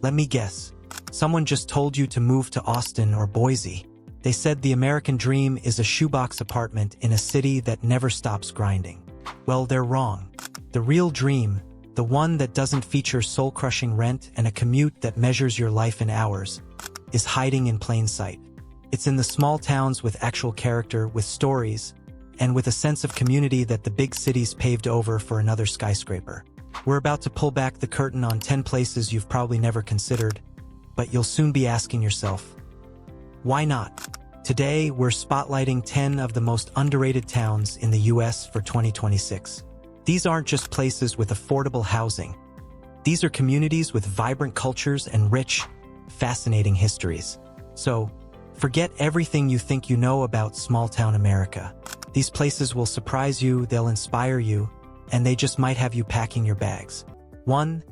Let me guess. Someone just told you to move to Austin or Boise. They said the American dream is a shoebox apartment in a city that never stops grinding. Well, they're wrong. The real dream, the one that doesn't feature soul-crushing rent and a commute that measures your life in hours, is hiding in plain sight. It's in the small towns with actual character, with stories, and with a sense of community that the big cities paved over for another skyscraper. We're about to pull back the curtain on 10 places you've probably never considered, but you'll soon be asking yourself, why not? Today, we're spotlighting 10 of the most underrated towns in the US for 2026. These aren't just places with affordable housing. These are communities with vibrant cultures and rich, fascinating histories. So, forget everything you think you know about small-town America. These places will surprise you, they'll inspire you, and they just might have you packing your bags. 1.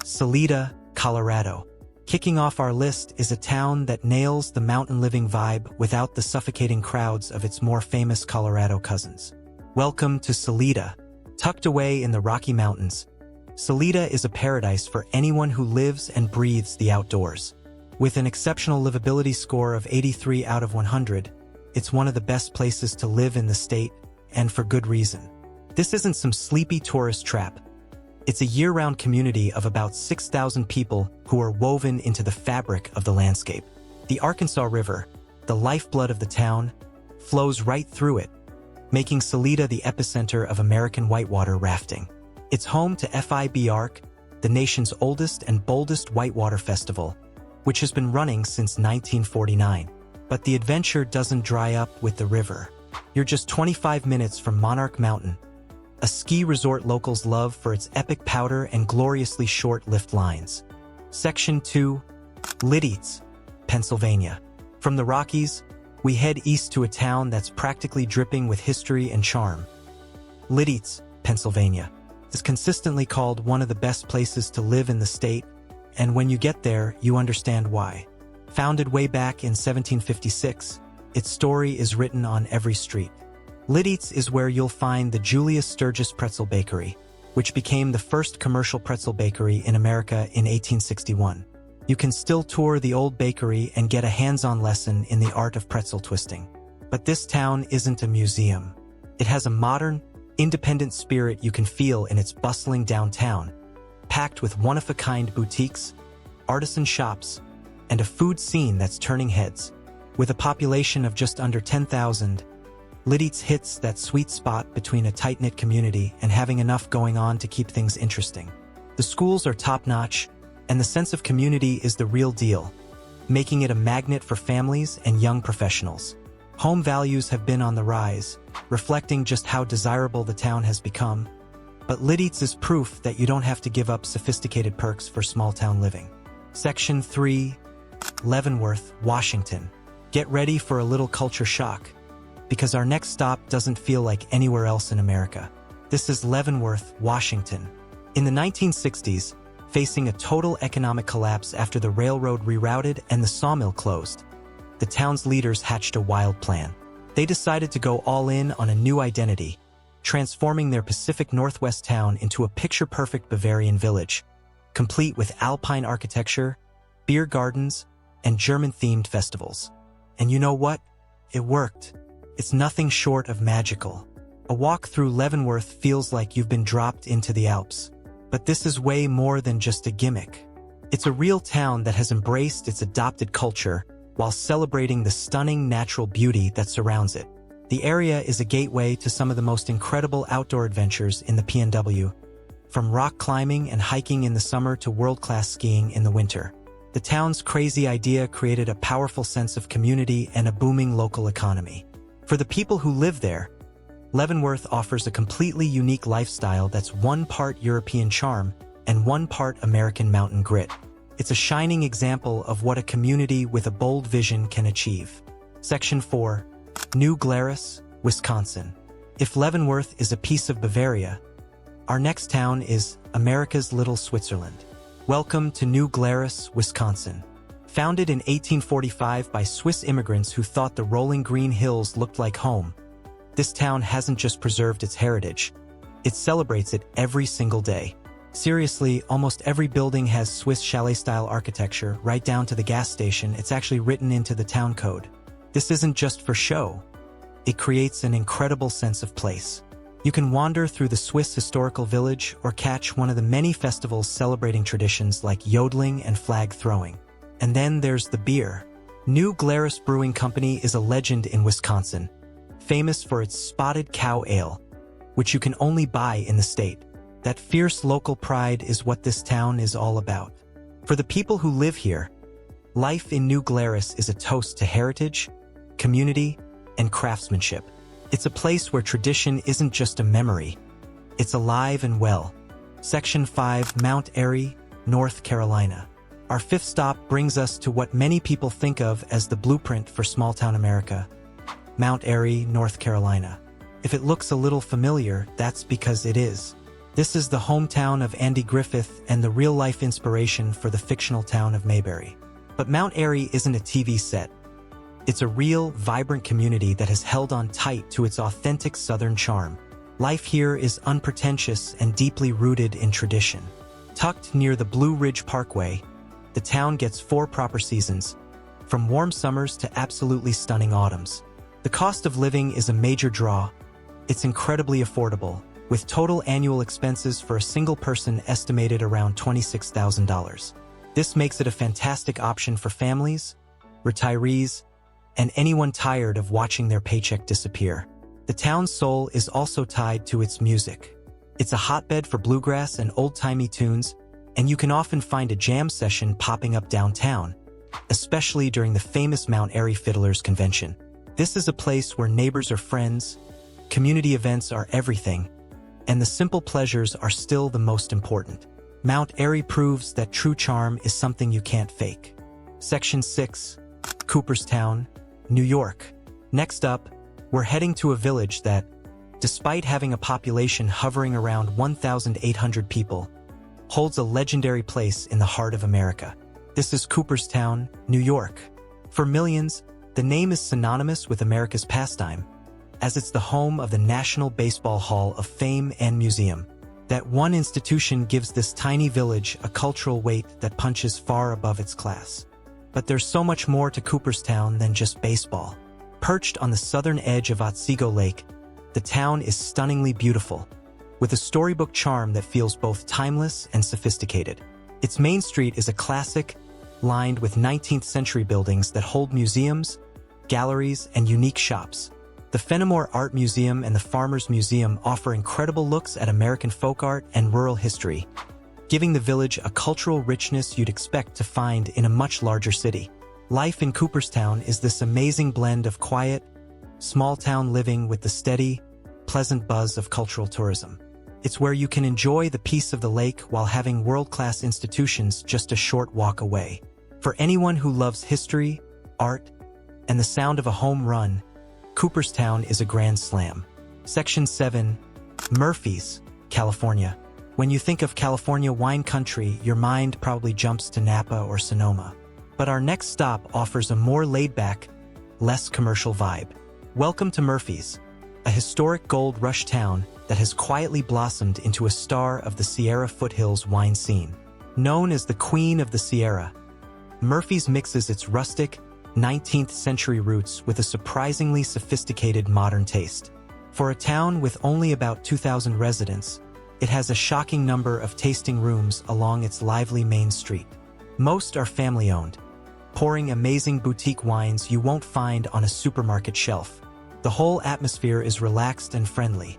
Salida, Colorado. Kicking off our list is a town that nails the mountain-living vibe without the suffocating crowds of its more famous Colorado cousins. Welcome to Salida. Tucked away in the Rocky Mountains, Salida is a paradise for anyone who lives and breathes the outdoors. With an exceptional livability score of 83 out of 100, it's one of the best places to live in the state, and for good reason. This isn't some sleepy tourist trap. It's a year-round community of about 6,000 people who are woven into the fabric of the landscape. The Arkansas River, the lifeblood of the town, flows right through it, making Salida the epicenter of American whitewater rafting. It's home to FIBARC, the nation's oldest and boldest whitewater festival, which has been running since 1949. But the adventure doesn't dry up with the river. You're just 25 minutes from Monarch Mountain, a ski resort locals love for its epic powder and gloriously short lift lines. Section 2. Lititz, Pennsylvania. From the Rockies, we head east to a town that's practically dripping with history and charm. Lititz, Pennsylvania, is consistently called one of the best places to live in the state, and when you get there, you understand why. Founded way back in 1756, its story is written on every street. Lititz is where you'll find the Julius Sturgis Pretzel Bakery, which became the first commercial pretzel bakery in America in 1861. You can still tour the old bakery and get a hands-on lesson in the art of pretzel twisting. But this town isn't a museum. It has a modern, independent spirit you can feel in its bustling downtown, packed with one-of-a-kind boutiques, artisan shops, and a food scene that's turning heads. With a population of just under 10,000, Lititz hits that sweet spot between a tight-knit community and having enough going on to keep things interesting. The schools are top-notch, and the sense of community is the real deal, making it a magnet for families and young professionals. Home values have been on the rise, reflecting just how desirable the town has become, but Lititz is proof that you don't have to give up sophisticated perks for small-town living. Section 3. Leavenworth, Washington. Get ready for a little culture shock, because our next stop doesn't feel like anywhere else in America. This is Leavenworth, Washington. In the 1960s, facing a total economic collapse after the railroad rerouted and the sawmill closed, the town's leaders hatched a wild plan. They decided to go all in on a new identity, transforming their Pacific Northwest town into a picture-perfect Bavarian village, complete with alpine architecture, beer gardens, and German-themed festivals. And you know what? It worked. It's nothing short of magical. A walk through Leavenworth feels like you've been dropped into the Alps. But this is way more than just a gimmick. It's a real town that has embraced its adopted culture while celebrating the stunning natural beauty that surrounds it. The area is a gateway to some of the most incredible outdoor adventures in the PNW, from rock climbing and hiking in the summer to world-class skiing in the winter. The town's crazy idea created a powerful sense of community and a booming local economy. For the people who live there, Leavenworth offers a completely unique lifestyle that's one part European charm and one part American mountain grit. It's a shining example of what a community with a bold vision can achieve. Section 4. New Glarus, Wisconsin. If Leavenworth is a piece of Bavaria, our next town is America's Little Switzerland. Welcome to New Glarus, Wisconsin. Founded in 1845 by Swiss immigrants who thought the rolling green hills looked like home, this town hasn't just preserved its heritage, it celebrates it every single day. Seriously, almost every building has Swiss chalet-style architecture, right down to the gas station. It's actually written into the town code. This isn't just for show. It creates an incredible sense of place. You can wander through the Swiss historical village or catch one of the many festivals celebrating traditions like yodeling and flag throwing. And then there's the beer. New Glarus Brewing Company is a legend in Wisconsin, famous for its spotted cow ale, which you can only buy in the state. That fierce local pride is what this town is all about. For the people who live here, life in New Glarus is a toast to heritage, community, and craftsmanship. It's a place where tradition isn't just a memory, it's alive and well. Section 5, Mount Airy, North Carolina. Our fifth stop brings us to what many people think of as the blueprint for small-town America, Mount Airy, North Carolina. If it looks a little familiar, that's because it is. This is the hometown of Andy Griffith and the real-life inspiration for the fictional town of Mayberry. But Mount Airy isn't a TV set. It's a real, vibrant community that has held on tight to its authentic Southern charm. Life here is unpretentious and deeply rooted in tradition. Tucked near the Blue Ridge Parkway, the town gets 4 proper seasons, from warm summers to absolutely stunning autumns. The cost of living is a major draw. It's incredibly affordable, with total annual expenses for a single person estimated around $26,000. This makes it a fantastic option for families, retirees, and anyone tired of watching their paycheck disappear. The town's soul is also tied to its music. It's a hotbed for bluegrass and old-timey tunes, and you can often find a jam session popping up downtown, especially during the famous Mount Airy Fiddlers Convention. This is a place where neighbors are friends, community events are everything, and the simple pleasures are still the most important. Mount Airy proves that true charm is something you can't fake. Section 6, Cooperstown, New York. Next up, we're heading to a village that, despite having a population hovering around 1,800 people, holds a legendary place in the heart of America. This is Cooperstown, New York. For millions, the name is synonymous with America's pastime, as it's the home of the National Baseball Hall of Fame and Museum. That one institution gives this tiny village a cultural weight that punches far above its class. But there's so much more to Cooperstown than just baseball. Perched on the southern edge of Otsego Lake, the town is stunningly beautiful, with a storybook charm that feels both timeless and sophisticated. Its main street is a classic, lined with 19th century buildings that hold museums, galleries, and unique shops. The Fenimore Art Museum and the Farmers Museum offer incredible looks at American folk art and rural history, giving the village a cultural richness you'd expect to find in a much larger city. Life in Cooperstown is this amazing blend of quiet, small-town living with the steady, pleasant buzz of cultural tourism. It's where you can enjoy the peace of the lake while having world-class institutions just a short walk away. For anyone who loves history, art, and the sound of a home run, Cooperstown is a grand slam. Section 7, Murphy's, California. When you think of California wine country, your mind probably jumps to Napa or Sonoma. But our next stop offers a more laid-back, less commercial vibe. Welcome to Murphy's, a historic gold rush town that has quietly blossomed into a star of the Sierra foothills wine scene. Known as the Queen of the Sierra, Murphy's mixes its rustic, 19th century roots with a surprisingly sophisticated modern taste. For a town with only about 2,000 residents, it has a shocking number of tasting rooms along its lively main street. Most are family-owned, pouring amazing boutique wines you won't find on a supermarket shelf. The whole atmosphere is relaxed and friendly,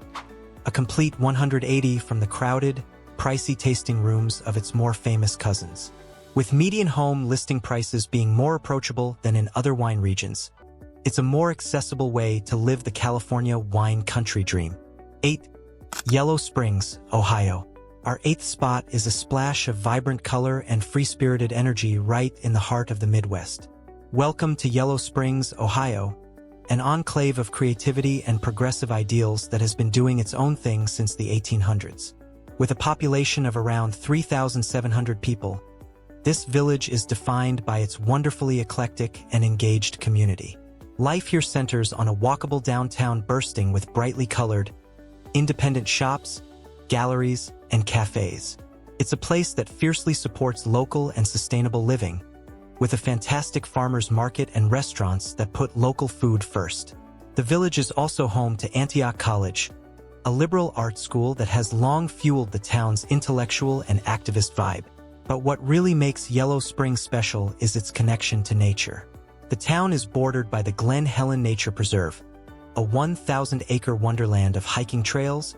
a complete 180 from the crowded, pricey tasting rooms of its more famous cousins. With median home listing prices being more approachable than in other wine regions, it's a more accessible way to live the California wine country dream. 8. Yellow Springs, Ohio. Our 8th spot is a splash of vibrant color and free-spirited energy right in the heart of the Midwest. Welcome to Yellow Springs, Ohio, an enclave of creativity and progressive ideals that has been doing its own thing since the 1800s. With a population of around 3,700 people, this village is defined by its wonderfully eclectic and engaged community. Life here centers on a walkable downtown bursting with brightly colored, independent shops, galleries, and cafes. It's a place that fiercely supports local and sustainable living, with a fantastic farmers market and restaurants that put local food first. The village is also home to Antioch College, a liberal arts school that has long fueled the town's intellectual and activist vibe. But what really makes Yellow Spring special is its connection to nature. The town is bordered by the Glen Helen Nature Preserve, a 1,000-acre wonderland of hiking trails,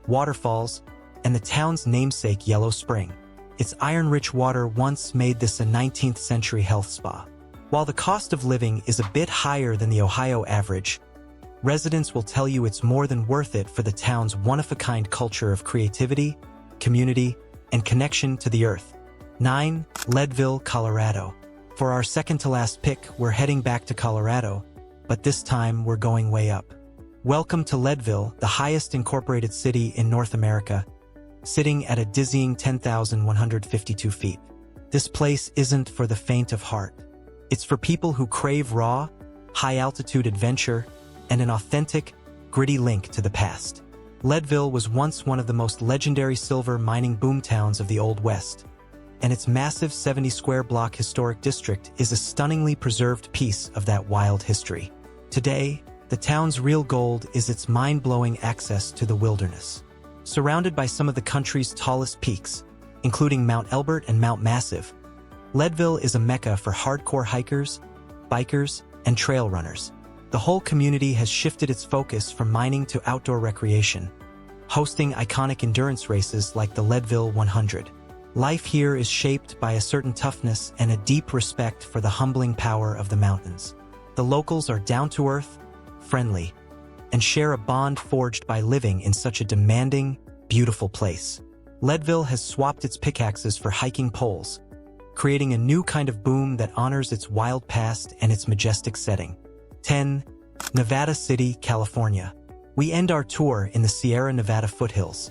waterfalls, and the town's namesake Yellow Spring. Its iron-rich water once made this a 19th-century health spa. While the cost of living is a bit higher than the Ohio average, residents will tell you it's more than worth it for the town's one-of-a-kind culture of creativity, community, and connection to the earth. 9. Leadville, Colorado. For our second-to-last pick, we're heading back to Colorado, but this time we're going way up. Welcome to Leadville, the highest incorporated city in North America, sitting at a dizzying 10,152 feet. This place isn't for the faint of heart. It's for people who crave raw, high-altitude adventure and an authentic, gritty link to the past. Leadville was once one of the most legendary silver mining boomtowns of the Old West, and its massive 70-square-block historic district is a stunningly preserved piece of that wild history. Today, the town's real gold is its mind-blowing access to the wilderness. Surrounded by some of the country's tallest peaks, including Mount Elbert and Mount Massive, Leadville is a mecca for hardcore hikers, bikers, and trail runners. The whole community has shifted its focus from mining to outdoor recreation, hosting iconic endurance races like the Leadville 100. Life here is shaped by a certain toughness and a deep respect for the humbling power of the mountains. The locals are down-to-earth, friendly, and share a bond forged by living in such a demanding, beautiful place. Leadville has swapped its pickaxes for hiking poles, creating a new kind of boom that honors its wild past and its majestic setting. 10. Nevada City, California. We end our tour in the Sierra Nevada foothills,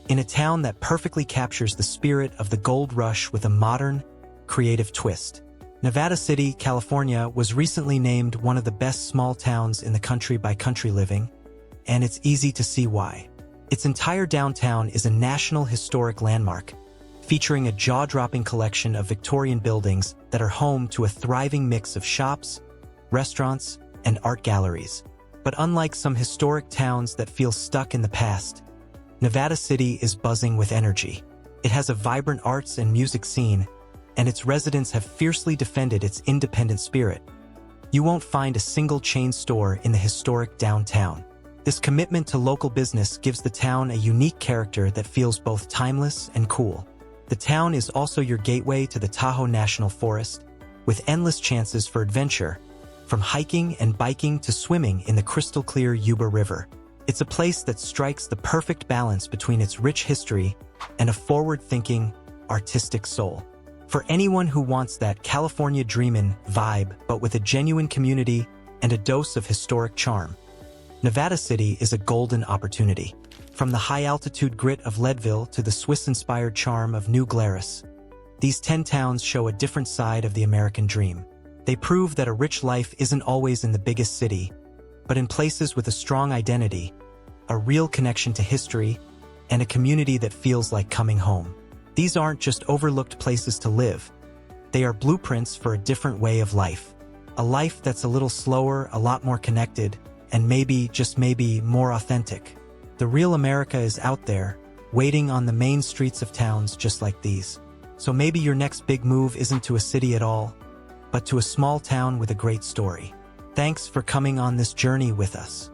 in a town that perfectly captures the spirit of the gold rush with a modern, creative twist. Nevada City, California was recently named one of the best small towns in the country by Country Living, and it's easy to see why. Its entire downtown is a national historic landmark, featuring a jaw-dropping collection of Victorian buildings that are home to a thriving mix of shops, restaurants, and art galleries. But unlike some historic towns that feel stuck in the past, Nevada City is buzzing with energy. It has a vibrant arts and music scene, and its residents have fiercely defended its independent spirit. You won't find a single chain store in the historic downtown. This commitment to local business gives the town a unique character that feels both timeless and cool. The town is also your gateway to the Tahoe National Forest, with endless chances for adventure, from hiking and biking to swimming in the crystal-clear Yuba River. It's a place that strikes the perfect balance between its rich history and a forward-thinking, artistic soul. For anyone who wants that California dreamin' vibe, but with a genuine community and a dose of historic charm, Nevada City is a golden opportunity. From the high-altitude grit of Leadville to the Swiss-inspired charm of New Glarus, these 10 towns show a different side of the American dream. They prove that a rich life isn't always in the biggest city, but in places with a strong identity, a real connection to history, and a community that feels like coming home. These aren't just overlooked places to live. They are blueprints for a different way of life. A life that's a little slower, a lot more connected, and maybe, just maybe, more authentic. The real America is out there, waiting on the main streets of towns just like these. So maybe your next big move isn't to a city at all, but to a small town with a great story. Thanks for coming on this journey with us.